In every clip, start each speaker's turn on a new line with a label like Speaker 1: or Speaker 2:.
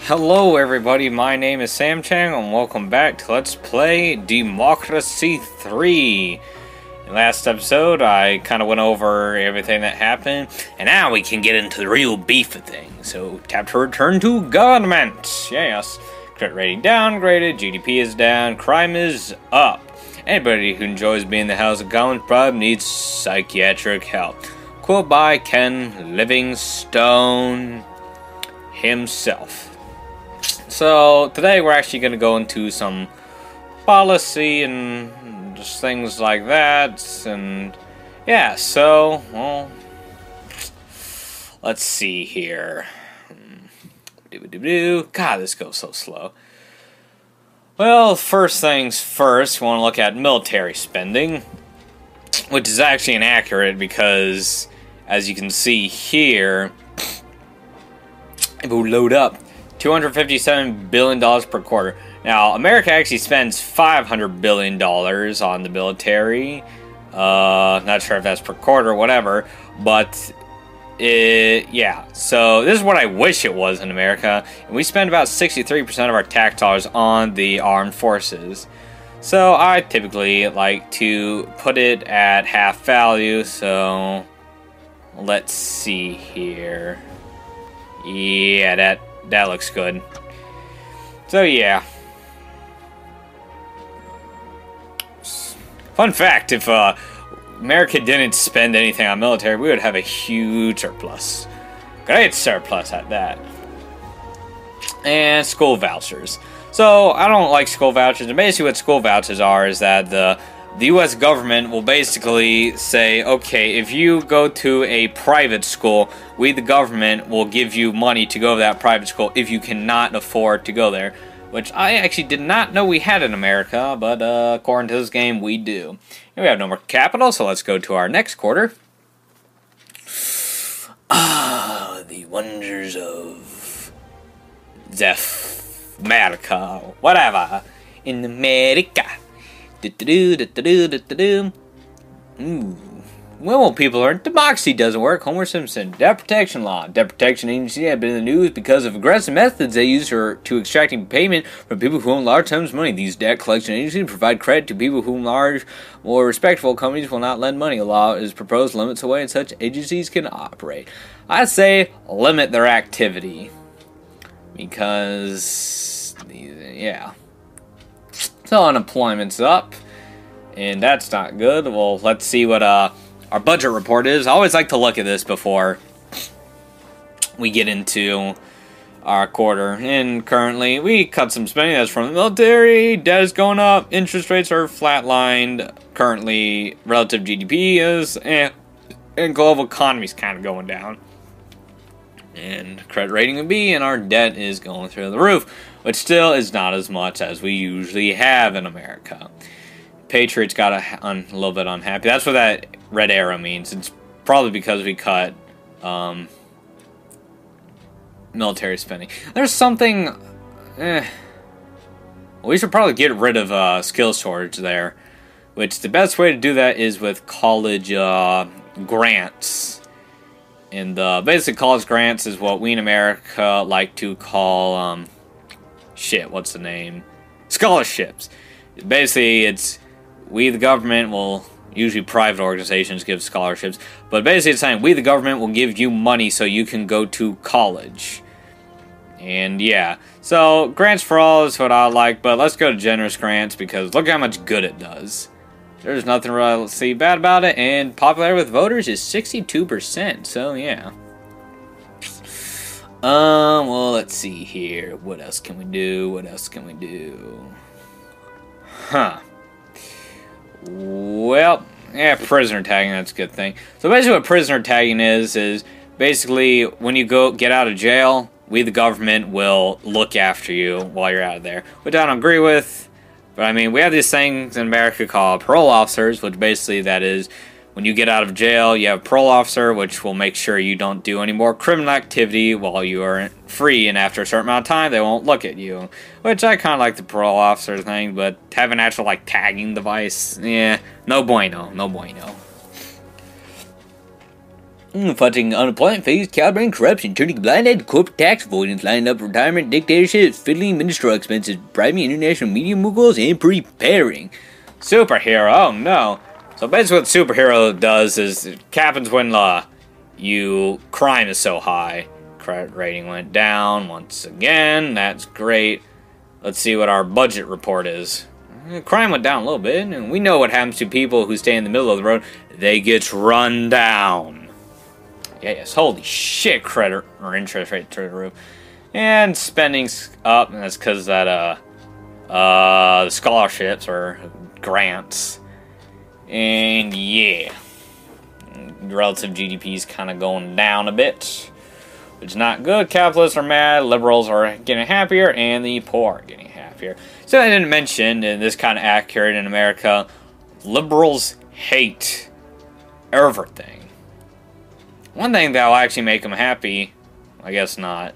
Speaker 1: Hello everybody, my name is Sam Chang and welcome back to Let's Play Democracy 3. In last episode, I kind of went over everything that happened, and now we can get into the real beef of things. So, tap to return to government. Yes. Credit rating downgraded, GDP is down, crime is up. Anybody who enjoys being in the House of Commons probably needs psychiatric help. Quote by Ken Livingstone himself. So, today we're actually going to go into some policy and just things like that, and yeah, so, well, let's see here. God, this goes so slow. Well, first things first, we want to look at military spending, which is actually inaccurate because, as you can see here, it will load up. $257 billion per quarter. Now, America actually spends $500 billion on the military. Not sure if that's per quarter or whatever, but yeah. So this is what I wish it was in America. And we spend about 63% of our tax dollars on the armed forces. So I typically like to put it at half value. So let's see here. Yeah, that looks good. So yeah. Fun fact, if America didn't spend anything on military, we would have a huge surplus. Great surplus at that. And school vouchers. So, I don't like school vouchers, and basically what school vouchers are is that the U.S. government will basically say, okay, if you go to a private school, we, the government, will give you money to go to that private school if you cannot afford to go there. Which I actually did not know we had in America, but according to this game, we do. And we have no more capital, so let's go to our next quarter. Ah, the wonders of America. Whatever. In America. Well, people learn democracy doesn't work. Homer Simpson. Debt protection law. Debt protection agency have been in the news because of aggressive methods they use to extracting payment from people who own large sums of money. These debt collection agencies provide credit to people whom large, more respectable companies will not lend money. A law is proposed limits the way such agencies can operate. I say limit their activity because, yeah. So unemployment's up, and that's not good. Well, let's see what our budget report is. I always like to look at this before we get into our quarter. And currently, we cut some spending. That's from the military. Debt is going up. Interest rates are flatlined. Currently, relative GDP is, and global economy's kind of going down. And credit rating would be, and our debt is going through the roof, which still is not as much as we usually have in America. Patriots got a little bit unhappy. That's what that red arrow means. It's probably because we cut military spending. There's something. We should probably get rid of skill shortage there, which the best way to do that is with college grants. And basic college grants is what we in America like to call, what's the name? Scholarships. Basically, it's, we the government will, usually private organizations give scholarships, but basically it's saying we the government will give you money so you can go to college. And yeah, so grants for all is what I like, but let's go to generous grants because look how much good it does. There's nothing really to see bad about it, and popular with voters is 62%, so yeah. Well, let's see here. What else can we do? Huh. Well, yeah, prisoner tagging, that's a good thing. So basically what prisoner tagging is basically when you get out of jail, we the government will look after you while you're out of there, which I don't agree with. But I mean, we have these things in America called parole officers, which basically that is when you get out of jail, you have a parole officer, which will make sure you don't do any more criminal activity while you are free, and after a certain amount of time, they won't look at you. Which I kind of like the parole officer thing, but have an actual, like, tagging device, yeah, no bueno.
Speaker 2: Fighting unemployment fees, calibrating corruption, turning blind eye to corporate tax avoidance, lining up retirement dictatorships, fiddling ministerial expenses, bribing international media moguls, and preparing.
Speaker 1: Superhero, oh no. So basically what superhero does is it happens when crime is so high. Credit rating went down once again. That's great. Let's see what our budget report is. Crime went down a little bit, and we know what happens to people who stay in the middle of the road. They get run down. Yes, holy shit, credit or interest rate through the roof. And spending's up, and that's because that the scholarships or grants. And yeah, relative GDP is kind of going down a bit, which is not good. Capitalists are mad, liberals are getting happier, and the poor are getting happier. So I didn't mention, and this kind of accurate in America, liberals hate everything. One thing that will actually make them happy, I guess not,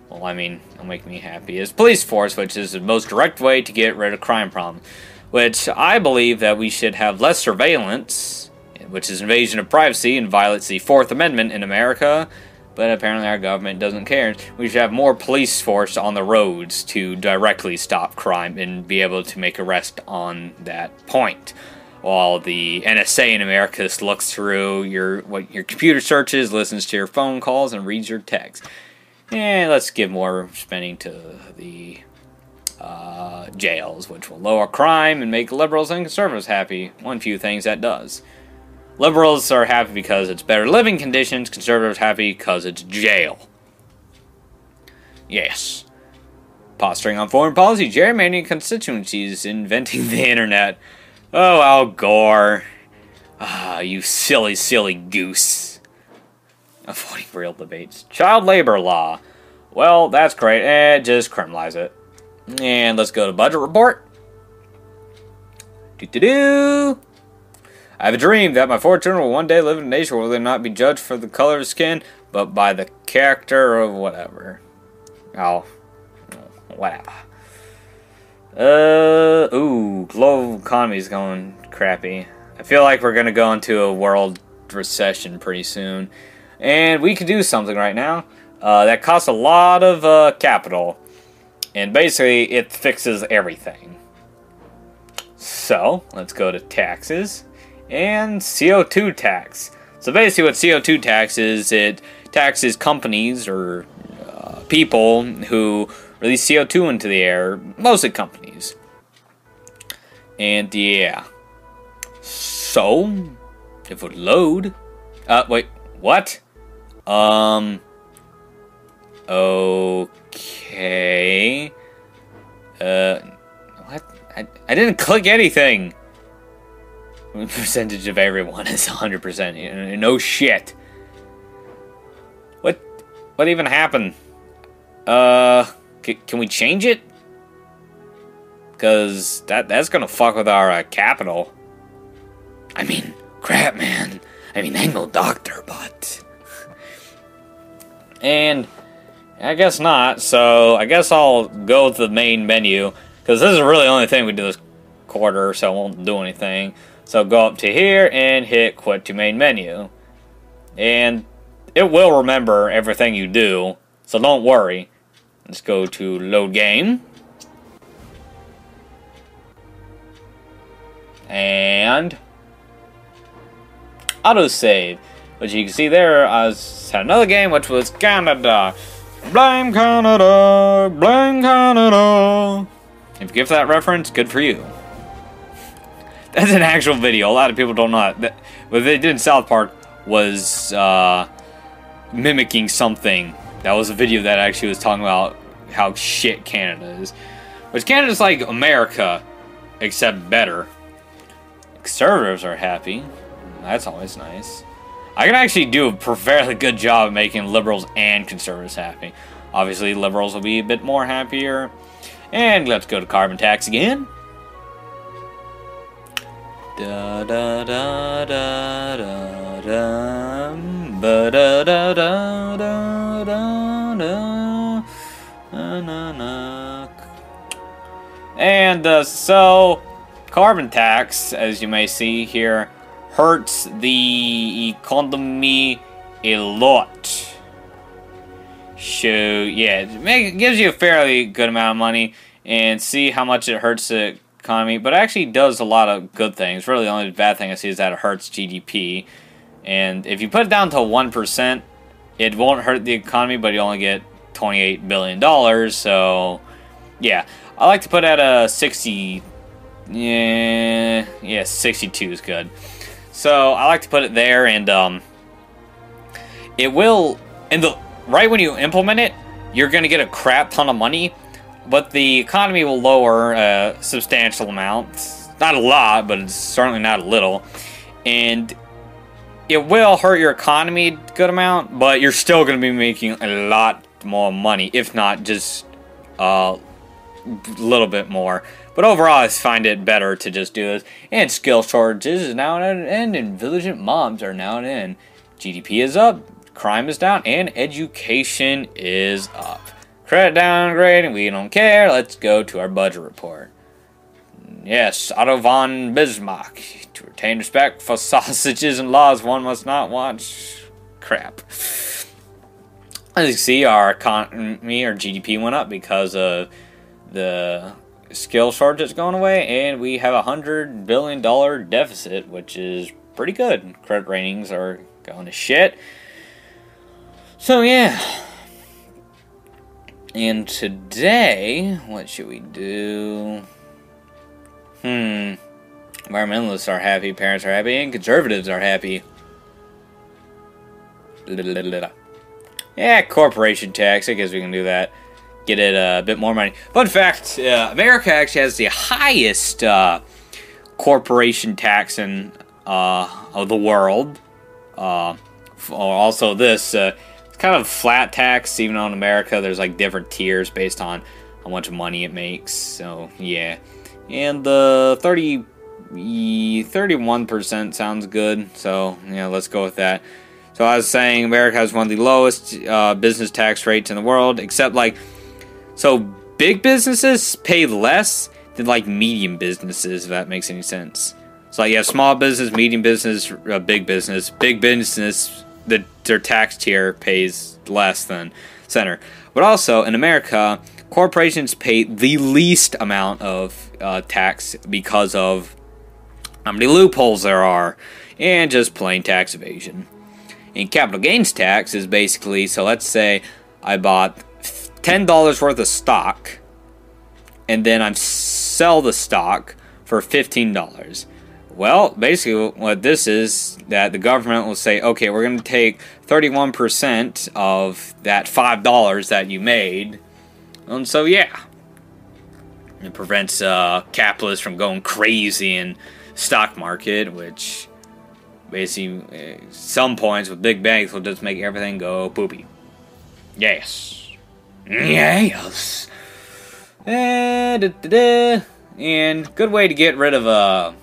Speaker 1: well, I mean, it'll make me happy, is police force, which is the most direct way to get rid of crime problems. Which I believe that we should have less surveillance, which is invasion of privacy and violates the Fourth Amendment in America, but apparently our government doesn't care. We should have more police force on the roads to directly stop crime and be able to make arrests on that point. While the NSA in America just looks through your computer searches, listens to your phone calls, and reads your texts. And let's give more spending to the jails, which will lower crime and make liberals and conservatives happy. One few things that does. Liberals are happy because it's better living conditions. Conservatives happy because it's jail. Yes. Posturing on foreign policy, gerrymandering constituencies, inventing the internet. Oh, Al Gore. Ah, you silly, silly goose. Avoiding real debates. Child labor law. Well, that's great. Just criminalize it. And let's go to budget report. I have a dream that my 4 children will one day live in a nation where they not be judged for the color of skin, but by the character of whatever. Oh, whatever. Global economy is going crappy. I feel like we're gonna go into a world recession pretty soon, and we could do something right now. That costs a lot of capital, and basically it fixes everything. So let's go to taxes and CO2 tax. So basically what CO2 tax is, it taxes companies or people who release CO2 into the air, mostly companies. And yeah. So, if it would load... wait, what? Okay. What? I didn't click anything. The percentage of everyone is 100%. No shit. What even happened? Can we change it? Because that's gonna fuck with our capital. I mean, crap, man. I mean, I'm no doctor, but... And I guess not, so I guess I'll go with the main menu, because this is really the only thing we do this quarter, so I won't do anything. So go up to here and hit quit to main menu. And it will remember everything you do, so don't worry. Let's go to load game. And autosave. Which you can see there, I had another game which was Canada. Blame Canada, blame Canada. If you give that reference, good for you. That's an actual video. A lot of people don't know that. What they did in South Park was mimicking something. That was a video that actually was talking about how shit Canada is. Which Canada's like America, except better. Conservatives are happy. That's always nice. I can actually do a fairly good job of making liberals and conservatives happy. Obviously, liberals will be a bit more happier. And let's go to carbon tax again. Da da da da da da ba da da da da da da na na na. And so carbon tax, as you may see here, hurts the economy a lot. So yeah, it gives you a fairly good amount of money, and see how much it hurts the economy. But it actually does a lot of good things. Really, the only bad thing I see is that it hurts GDP. And if you put it down to 1%, it won't hurt the economy, but you only get $28 billion. So yeah, I like to put it at a 60. Yeah, 62 is good. So I like to put it there, and it will. And right when you implement it, you're gonna get a crap ton of money, but the economy will lower a substantial amount. Not a lot, but it's certainly not a little. And it will hurt your economy a good amount, but you're still gonna be making a lot more money, if not just a little bit more. But overall, I find it better to just do this. And skill shortages is now at an end, and vigilant mobs are now at an end. GDP is up, crime is down, and education is up. Credit downgrade, and we don't care. Let's go to our budget report. Yes, Otto von Bismarck. To retain respect for sausages and laws, one must not watch crap. As you see, our economy, our GDP went up because of the skill shortage going away, and we have a $100 billion deficit, which is pretty good. Credit ratings are going to shit. So yeah. And today, what should we do? Environmentalists are happy, parents are happy, and conservatives are happy. Yeah, corporation tax. I guess we can do that. Get it a bit more money. Fun fact, America actually has the highest corporation tax in of the world. Also this, it's kind of flat tax, even though in America there's like different tiers based on how much money it makes. So yeah. And the 31% sounds good. So yeah, let's go with that. So I was saying America has one of the lowest business tax rates in the world, except like, so big businesses pay less than like medium businesses, if that makes any sense. So like you have small business, medium business, big business. Big business, their tax tier pays less than center. But also in America, corporations pay the least amount of tax because of how many loopholes there are, and just plain tax evasion. And capital gains tax is basically, so let's say I bought $10 worth of stock, and then I sell the stock for $15. Well, basically what this is, that the government will say, okay, we're going to take 31% of that $5 that you made. And so, yeah, it prevents capitalists from going crazy in stock market, which basically, some points with big banks will just make everything go poopy. Yes. Yes. And good way to get rid of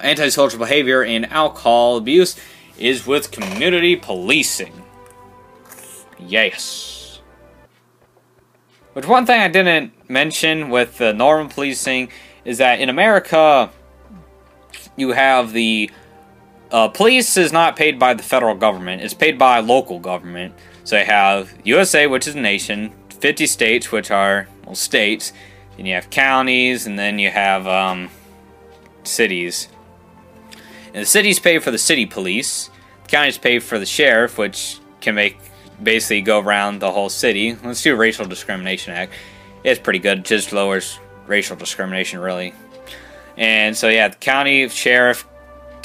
Speaker 1: antisocial behavior and alcohol abuse is with community policing. Yes. But one thing I didn't mention with the normal policing is that in America, you have the police is not paid by the federal government. It's paid by local government. So you have USA, which is a nation, 50 states, which are, well, states. Then you have counties, and then you have cities. And the cities pay for the city police. The counties pay for the sheriff, which can basically go around the whole city. Let's do a Racial Discrimination Act. It's pretty good. It just lowers racial discrimination, really. And so, yeah, the county sheriff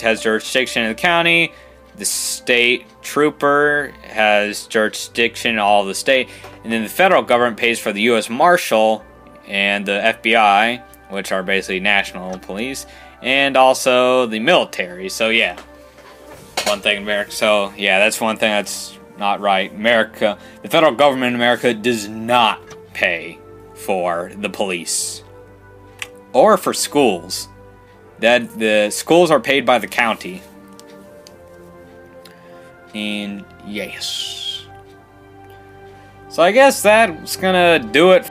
Speaker 1: has jurisdiction in the county. The state trooper has jurisdiction in all of the state. And then the federal government pays for the U.S. Marshal and the FBI, which are basically national police, and also the military. So, yeah, one thing in America. So, yeah, that's one thing that's not right. America, the federal government in America does not pay for the police or for schools. That the schools are paid by the county. And yes. So I guess that's gonna do it